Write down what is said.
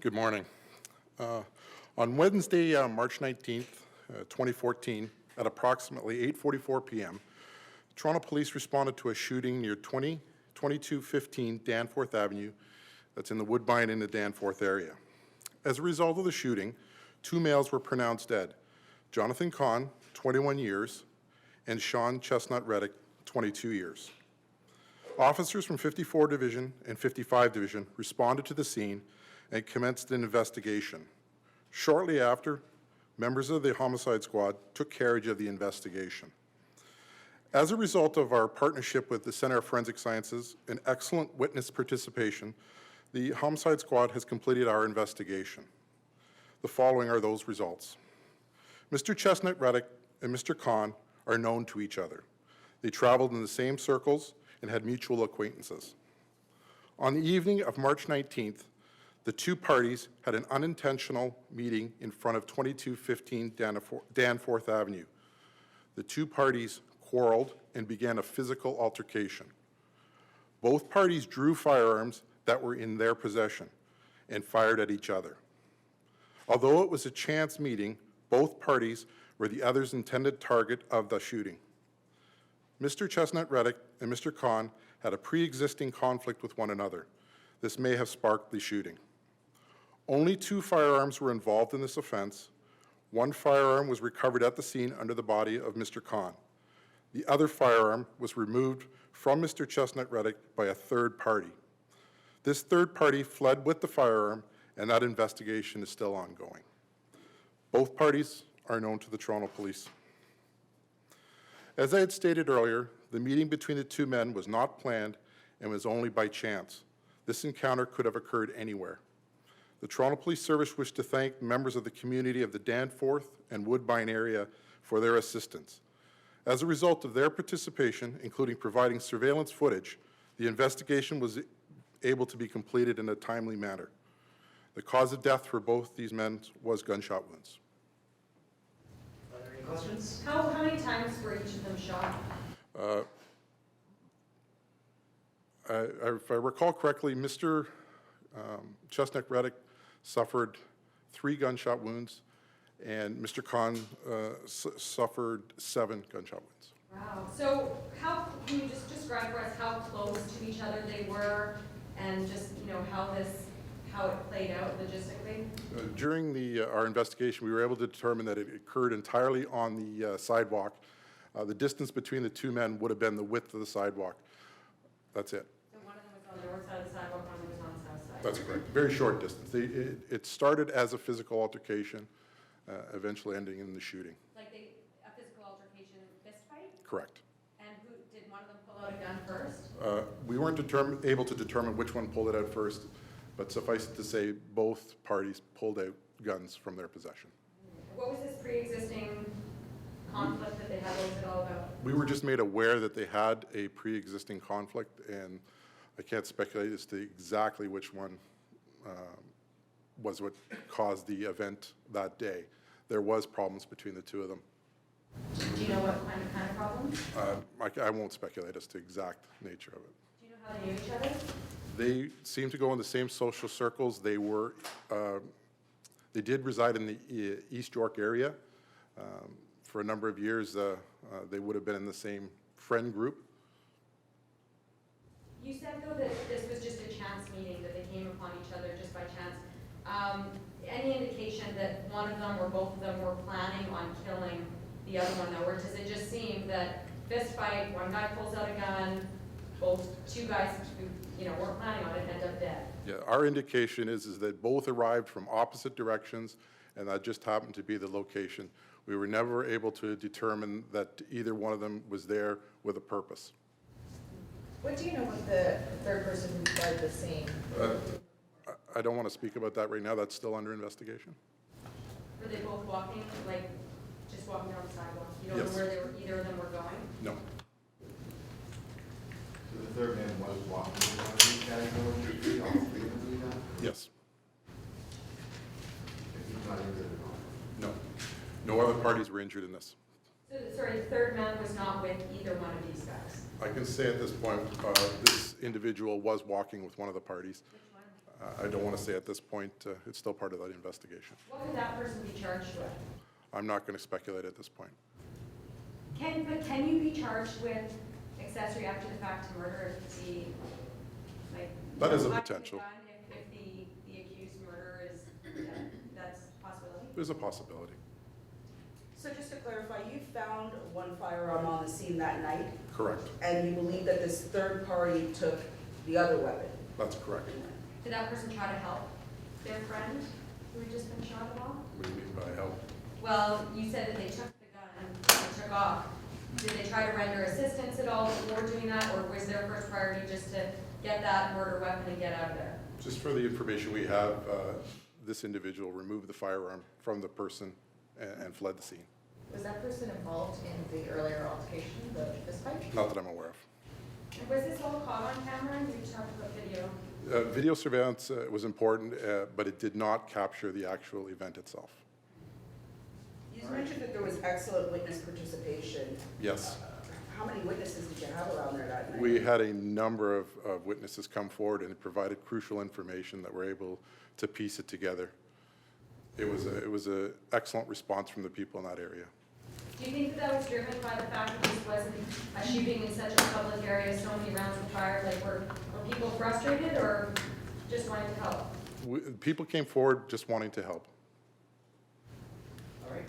Good morning. On Wednesday, March 19th, 2014, at approximately 8:44 p.m., Toronto Police responded to a shooting near 2215 Danforth Avenue, that's in the Woodbine in the Danforth area. As a result of the shooting, two males were pronounced dead, Jonathan Kahn, 21 years, and Shawn Chestnut-Reddick, 22 years. Officers from 54 Division and 55 Division responded to the scene and commenced an investigation. Shortly after, members of the Homicide Squad took carriage of the investigation. As a result of our partnership with the Centre of Forensic Sciences and excellent witness participation, the Homicide Squad has completed our investigation. The following are those results. Mr. Chestnut-Reddick and Mr. Kahn are known to each other. They traveled in the same circles and had mutual acquaintances. On the evening of March 19th, the two parties had an unintentional meeting in front of 2215 Danforth Avenue. The two parties quarreled and began a physical altercation. Both parties drew firearms that were in their possession and fired at each other. Although it was a chance meeting, both parties were the other's intended target of the shooting. Mr. Chestnut-Reddick and Mr. Kahn had a pre-existing conflict with one another. This may have sparked the shooting. Only two firearms were involved in this offense. One firearm was recovered at the scene under the body of Mr. Kahn. The other firearm was removed from Mr. Chestnut-Reddick by a third party. This third party fled with the firearm, and that investigation is still ongoing. Both parties are known to the Toronto Police. As I had stated earlier, the meeting between the two men was not planned and was only by chance. This encounter could have occurred anywhere. The Toronto Police Service wished to thank members of the community of the Danforth and Woodbine area for their assistance. As a result of their participation, including providing surveillance footage, the investigation was able to be completed in a timely manner. The cause of death for both these men was gunshot wounds. Are there any questions? How many times were each of them shot? If I recall correctly, Mr. Chestnut-Reddick suffered 3 gunshot wounds, and Mr. Kahn suffered 7 gunshot wounds. Wow. So can you just describe for us how close to each other they were, and just how it played out logistically? During our investigation, we were able to determine that it occurred entirely on the sidewalk. The distance between the two men would have been the width of the sidewalk. That's it. So one of them was on the north side of the sidewalk, one of them was on the south side? That's correct. Very short distance. It started as a physical altercation, eventually ending in the shooting. Like a physical altercation fist fight? Correct. And did one of them pull out a gun first? We weren't able to determine which one pulled it out first, but suffice it to say, both parties pulled out guns from their possession. What was this pre-existing conflict that they had? What was it all about? We were just made aware that they had a pre-existing conflict, and I can't speculate as to exactly which one was what caused the event that day. There was problems between the two of them. Do you know what kind of problems? I won't speculate as to exact nature of it. Do you know how they knew each other? They seemed to go in the same social circles. They did reside in the East York area. For a number of years, they would have been in the same friend group. You said, though, that this was just a chance meeting, that they came upon each other just by chance. Any indication that one of them or both of them were planning on killing the other one, though? Or does it just seem that fist fight, one guy pulls out a gun, two guys who weren't planning on it end up dead? Yeah, our indication is that both arrived from opposite directions, and that just happened to be the location. We were never able to determine that either one of them was there with a purpose. What do you know with the third person who fled the scene? I don't want to speak about that right now. That's still under investigation. Were they both walking, just walking down the sidewalk? You don't Yes. know where either of them were going? No. So the third man was walking down the category, all 3 of them do that? Yes. If he's not injured at all? No. No other parties were injured in this. So, sorry, the third man was not with either one of these guys? I can say at this point, this individual was walking with one of the parties. Which one? I don't want to say at this point. It's still part of that investigation. What could that person be charged with? I'm not going to speculate at this point. Can you be charged with accessory after the fact to murder if the, like? That is a what potential. can be done if the accused murderer is, that's a possibility? There's a possibility. So just to clarify, you found one firearm on the scene that night, Correct. and you believe that this third party took the other weapon? That's correct. Did that person try to help their friend who had just been shot at all? What do you mean by help? Well, you said that they took the gun and took off. Did they try to render assistance at all before doing that, or was their first priority just to get that murder weapon and get out of there? Just for the information we have, this individual removed the firearm from the person and fled the scene. Was that person involved in the earlier altercation, the fistfight? Not that I'm aware of. And was this all caught on camera? You talked about video. Video surveillance was important, but it did not capture the actual event itself. You mentioned that there was excellent witness participation. Yes. How many witnesses did you have around there that night? We had a number of witnesses come forward, and it provided crucial information that we're able to piece it together. It was an excellent response from the people in that area. Do you think that was driven by the fact that this wasn't a shooting in such a public area, so many rounds were fired? Like, were people frustrated or just wanting to help? People came forward just wanting to help. All right.